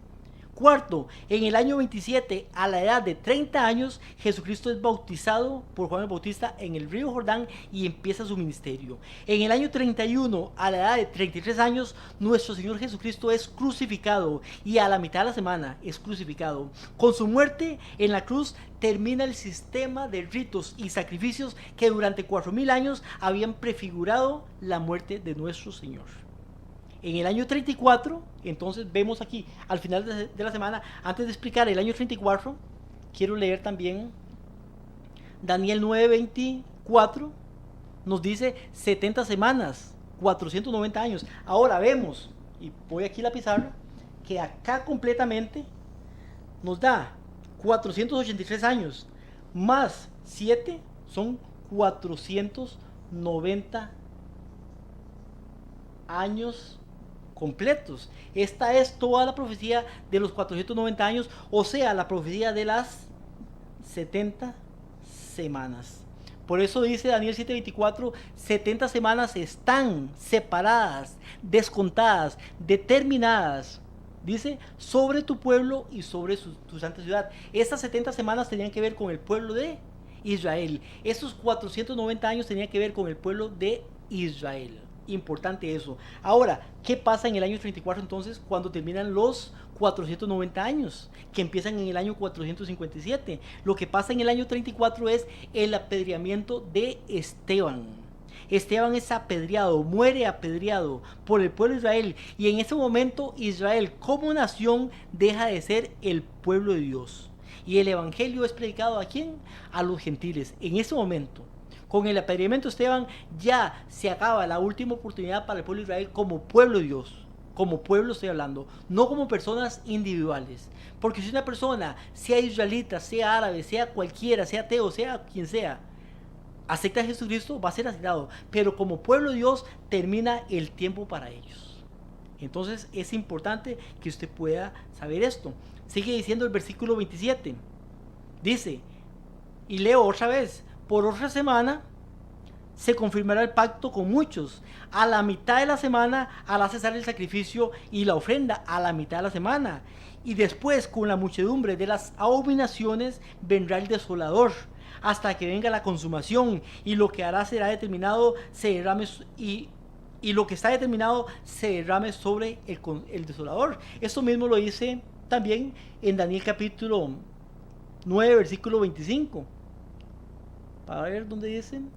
Cuarto, en el año 27, a la edad de 30 años, Jesucristo es bautizado por Juan el Bautista en el río Jordán y empieza su ministerio. En el año 31, a la edad de 33 años, nuestro Señor Jesucristo es crucificado y a la mitad de la semana es crucificado. Con su muerte en la cruz termina el sistema de ritos y sacrificios que durante 4000 años habían prefigurado la muerte de nuestro Señor. En el año 34, entonces vemos aquí, al final de la semana, antes de explicar el año 34, quiero leer también Daniel 9:24, nos dice 70 semanas, 490 años. Ahora vemos, y voy aquí a la pizarra, que acá completamente nos da 483 años, más 7 son 490 años completos. Esta es toda la profecía de los 490 años, o sea, la profecía de las 70 semanas. Por eso dice Daniel 7:24, 70 semanas están separadas, descontadas, determinadas, dice, sobre tu pueblo y sobre tu santa ciudad. Estas 70 semanas tenían que ver con el pueblo de Israel. Estos 490 años tenían que ver con el pueblo de Israel. Importante eso. Ahora, ¿qué pasa en el año 34 entonces cuando terminan los 490 años? Que empiezan en el año 457. Lo que pasa en el año 34 es el apedreamiento de Esteban. Esteban es apedreado, muere apedreado por el pueblo de Israel. Y en ese momento Israel como nación deja de ser el pueblo de Dios. Y el evangelio es predicado ¿a quién? A los gentiles. En ese momento, con el apedreamiento de Esteban, ya se acaba la última oportunidad para el pueblo de Israel como pueblo de Dios. como pueblo estoy hablando, no como personas individuales. Porque si una persona, sea israelita, sea árabe, sea cualquiera, sea ateo, sea quien sea, acepta a Jesucristo, va a ser asignado. Pero como pueblo de Dios, termina el tiempo para ellos. Entonces es importante que usted pueda saber esto. Sigue diciendo el versículo 27. Dice, y leo otra vez, por otra semana se confirmará el pacto con muchos. A la mitad de la semana hará cesar el sacrificio y la ofrenda a la mitad de la semana. Y después, con la muchedumbre de las abominaciones, vendrá el desolador, hasta que venga la consumación, y lo que hará será determinado, se derrame, y lo que está determinado se derrame sobre el desolador. Esto mismo lo dice también en Daniel capítulo 9, versículo 25. Para ver dónde dicen.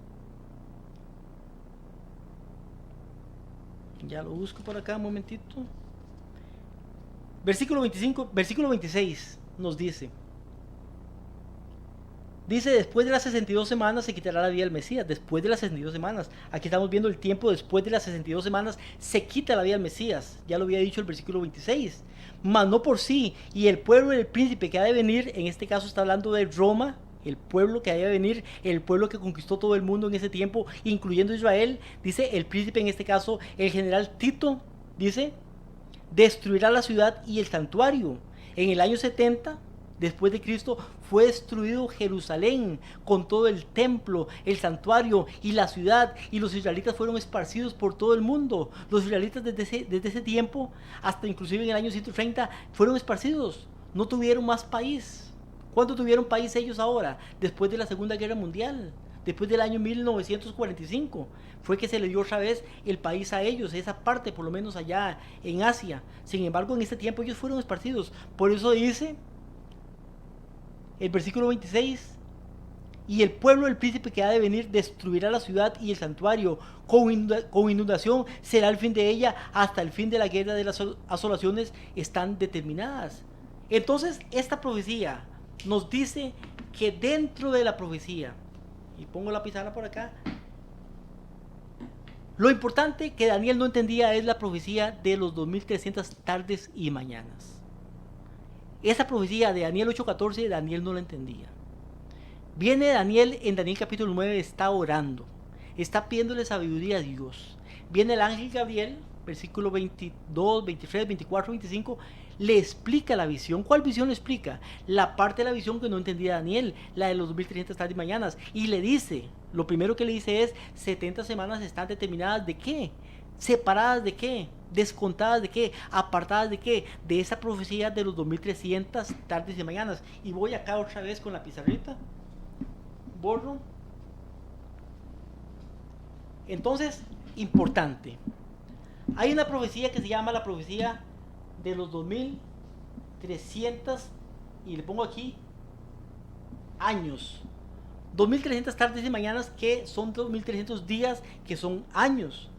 Ya lo busco por acá un momentito. Versículo 25, versículo 26 nos dice. Dice, después de las 62 semanas se quitará la vida del Mesías. Después de las 62 semanas. Aquí estamos viendo el tiempo después de las 62 semanas. Se quita la vida del Mesías. Ya lo había dicho el versículo 26. Mas no por sí. Y el pueblo del príncipe que ha de venir, en este caso está hablando de Roma, el pueblo que ha de venir, el pueblo que conquistó todo el mundo en ese tiempo, incluyendo Israel. Dice el príncipe, en este caso el general Tito, dice, destruirá la ciudad y el santuario. En el año 70 después de Cristo fue destruido Jerusalén con todo el templo, el santuario y la ciudad, y los israelitas fueron esparcidos por todo el mundo. Los israelitas desde ese tiempo hasta inclusive en el año 130 fueron esparcidos, no tuvieron más país. ¿Cuándo tuvieron país ellos ahora? Después de la Segunda Guerra Mundial, después del año 1945, fue que se le dio otra vez el país a ellos, esa parte por lo menos allá en Asia. Sin embargo, en ese tiempo ellos fueron esparcidos. Por eso dice el versículo 26, y el pueblo del príncipe que ha de venir destruirá la ciudad y el santuario, con inundación será el fin de ella, hasta el fin de la guerra de las asolaciones están determinadas. Entonces esta profecía nos dice que dentro de la profecía, y pongo la pizarra por acá, lo importante que Daniel no entendía es la profecía de los 2300 tardes y mañanas. Esa profecía de Daniel 8:14, Daniel no la entendía. Viene Daniel en Daniel capítulo 9, está orando, está pidiéndole sabiduría a Dios. Viene el ángel Gabriel, versículo 22, 23, 24, 25, le explica la visión. ¿Cuál visión le explica? La parte de la visión que no entendía Daniel, la de los 2300 tardes y mañanas. Y le dice, lo primero que le dice es, 70 semanas están determinadas ¿de qué? ¿Separadas de qué? ¿Descontadas de qué? ¿Apartadas de qué? De esa profecía de los 2300 tardes y mañanas. Y voy acá otra vez con la pizarrita. Borro. Entonces, importante. Hay una profecía que se llama la profecía de los 2300, y le pongo aquí, años. 2300 tardes y mañanas, que son 2300 días, que son años.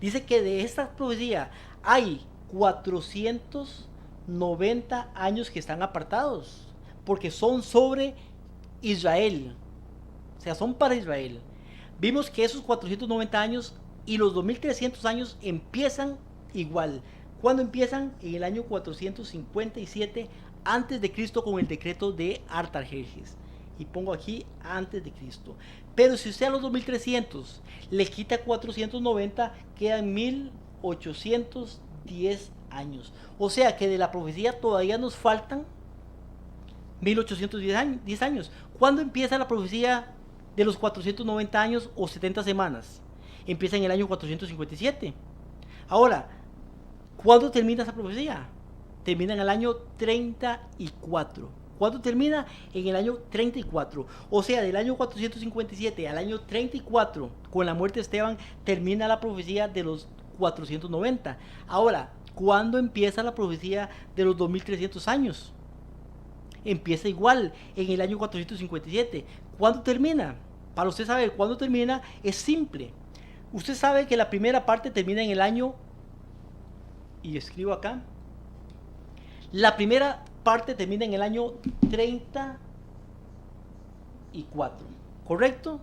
Dice que de esta profecía hay 490 años que están apartados, porque son sobre Israel. O sea, son para Israel. Vimos que esos 490 años y los 2300 años empiezan igual. ¿Cuándo empiezan? En el año 457 antes de Cristo, con el decreto de Artajerjes. Y pongo aquí antes de Cristo. Pero si usted a los 2300 le quita 490, quedan 1810 años. O sea que de la profecía todavía nos faltan 1810 años. ¿Cuándo empieza la profecía de los 490 años o 70 semanas? Empieza en el año 457. Ahora, ¿cuándo termina esa profecía? Termina en el año 34. ¿Cuándo termina? En el año 34. O sea, del año 457 al año 34, con la muerte de Esteban, termina la profecía de los 490. Ahora, ¿cuándo empieza la profecía de los 2300 años? Empieza igual, en el año 457. ¿Cuándo termina? Para usted saber cuándo termina, es simple. Usted sabe que la primera parte termina en el año, y escribo acá, la primera parte termina en el año 34, ¿correcto?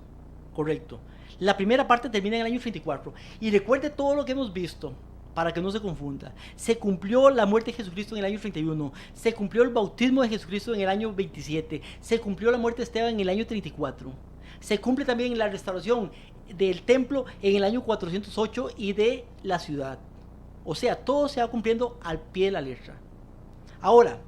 Correcto. La primera parte termina en el año 34. Y recuerde todo lo que hemos visto. para que no se confunda. Se cumplió la muerte de Jesucristo en el año 31, se cumplió el bautismo de Jesucristo en el año 27, se cumplió la muerte de Esteban en el año 34, se cumple también la restauración del templo en el año 408 y de la ciudad. O sea, todo se va cumpliendo al pie de la letra. Ahora,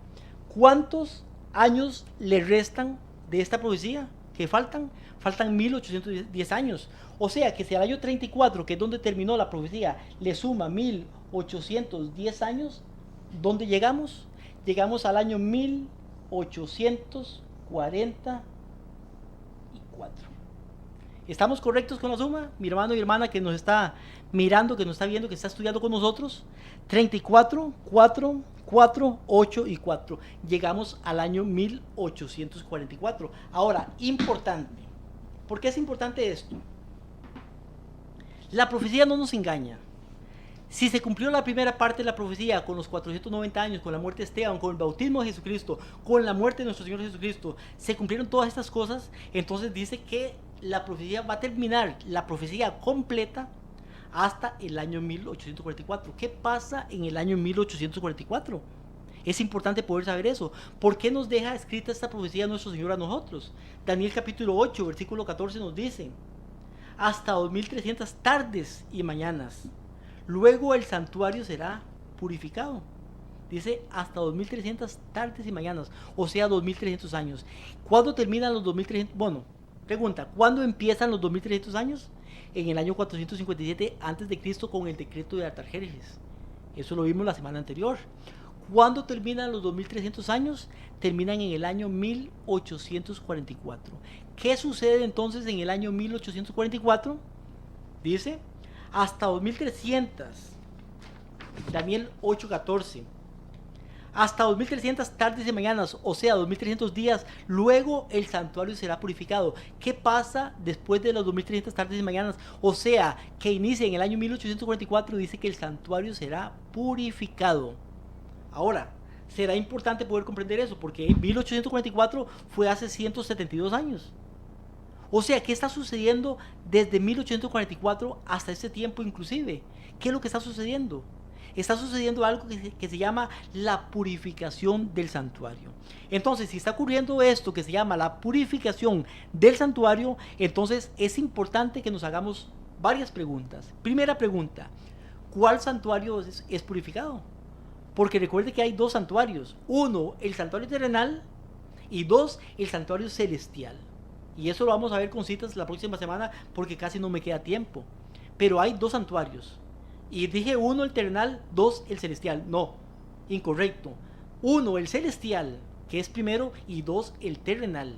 ¿cuántos años le restan de esta profecía que faltan? Faltan 1810 años. O sea que si al año 34, que es donde terminó la profecía, le suma 1810 años, ¿dónde llegamos? Llegamos al año 1844. ¿Estamos correctos con la suma? Mi hermano y hermana que nos está mirando, que nos está viendo, que está estudiando con nosotros. 34, 4, 4, 8 y 4. Llegamos al año 1844. Ahora, importante. ¿Por qué es importante esto? La profecía no nos engaña. Si se cumplió la primera parte de la profecía con los 490 años, con la muerte de Esteban, con el bautismo de Jesucristo, con la muerte de nuestro Señor Jesucristo, se cumplieron todas estas cosas, entonces dice que la profecía va a terminar, la profecía completa, hasta el año 1844. ¿Qué pasa en el año 1844? Es importante poder saber eso. ¿Por qué nos deja escrita esta profecía nuestro Señor a nosotros? Daniel capítulo 8, versículo 14 nos dice: hasta 2300 tardes y mañanas. Luego el santuario será purificado. Dice hasta 2300 tardes y mañanas, o sea 2300 años. ¿Cuándo terminan los 2300? Bueno, pregunta, ¿cuándo empiezan los 2300 años? En el año 457 a.C. con el decreto de Artajerjes. Eso lo vimos la semana anterior. ¿Cuándo terminan los 2300 años? Terminan en el año 1844. ¿Qué sucede entonces en el año 1844? Dice hasta 2300. Daniel 8:14. Hasta 2300 tardes y mañanas, o sea 2300 días, luego el santuario será purificado. ¿Qué pasa después de los 2300 tardes y mañanas? O sea, que inicia en el año 1844, dice que el santuario será purificado. Ahora, será importante poder comprender eso, porque 1844 fue hace 172 años. O sea, ¿qué está sucediendo desde 1844 hasta ese tiempo inclusive? ¿Qué es lo que está sucediendo? Está sucediendo algo que se llama la purificación del santuario. Entonces, si está ocurriendo esto que se llama la purificación del santuario, entonces es importante que nos hagamos varias preguntas. Primera pregunta, ¿cuál santuario es purificado? Porque recuerde que hay dos santuarios. Uno, el santuario terrenal, y dos, el santuario celestial. Y eso lo vamos a ver con citas la próxima semana porque casi no me queda tiempo. Pero hay dos santuarios. Y dije uno el terrenal, dos el celestial. No, incorrecto. Uno el celestial, que es primero, y dos el terrenal.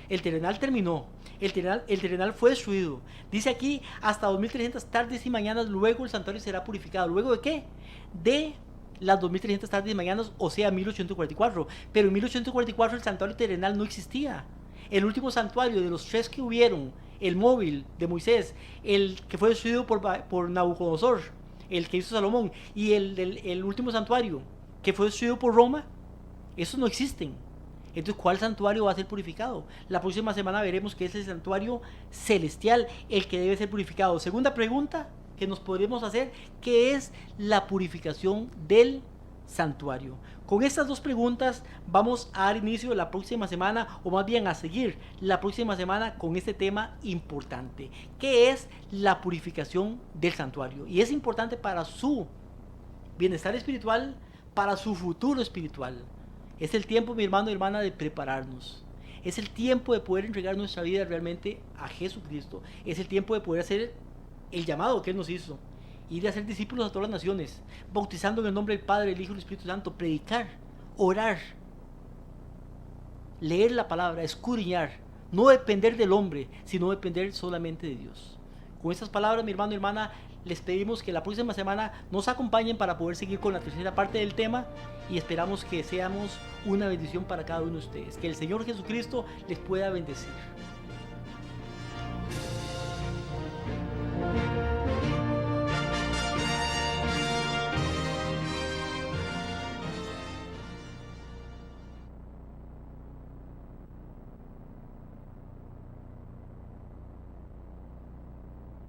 El terrenal terminó. El terrenal fue destruido. Dice aquí, hasta 2300 tardes y mañanas, luego el santuario será purificado. ¿Luego de qué? De las 2300 tardes y mañanas, o sea 1844. Pero en 1844 el santuario terrenal no existía. El último santuario de los tres que hubieron, el móvil de Moisés, el que fue destruido por Nabucodonosor, el que hizo Salomón, y el último santuario que fue destruido por Roma, esos no existen. Entonces, ¿cuál santuario va a ser purificado? La próxima semana veremos que es el santuario celestial el que debe ser purificado. Segunda pregunta que nos podríamos hacer, ¿qué es la purificación del santuario? Con estas dos preguntas vamos a dar inicio la próxima semana, o más bien a seguir la próxima semana con este tema importante. ¿Qué es la purificación del santuario? Y es importante para su bienestar espiritual, para su futuro espiritual. Es el tiempo, mi hermano y hermana, de prepararnos. Es el tiempo de poder entregar nuestra vida realmente a Jesucristo. Es el tiempo de poder hacer el llamado que Él nos hizo. Y de hacer discípulos a todas las naciones, bautizando en el nombre del Padre, del Hijo y del Espíritu Santo, predicar, orar, leer la palabra, escudriñar, no depender del hombre, sino depender solamente de Dios. Con estas palabras, mi hermano y hermana, les pedimos que la próxima semana nos acompañen para poder seguir con la tercera parte del tema, y esperamos que seamos una bendición para cada uno de ustedes. Que el Señor Jesucristo les pueda bendecir.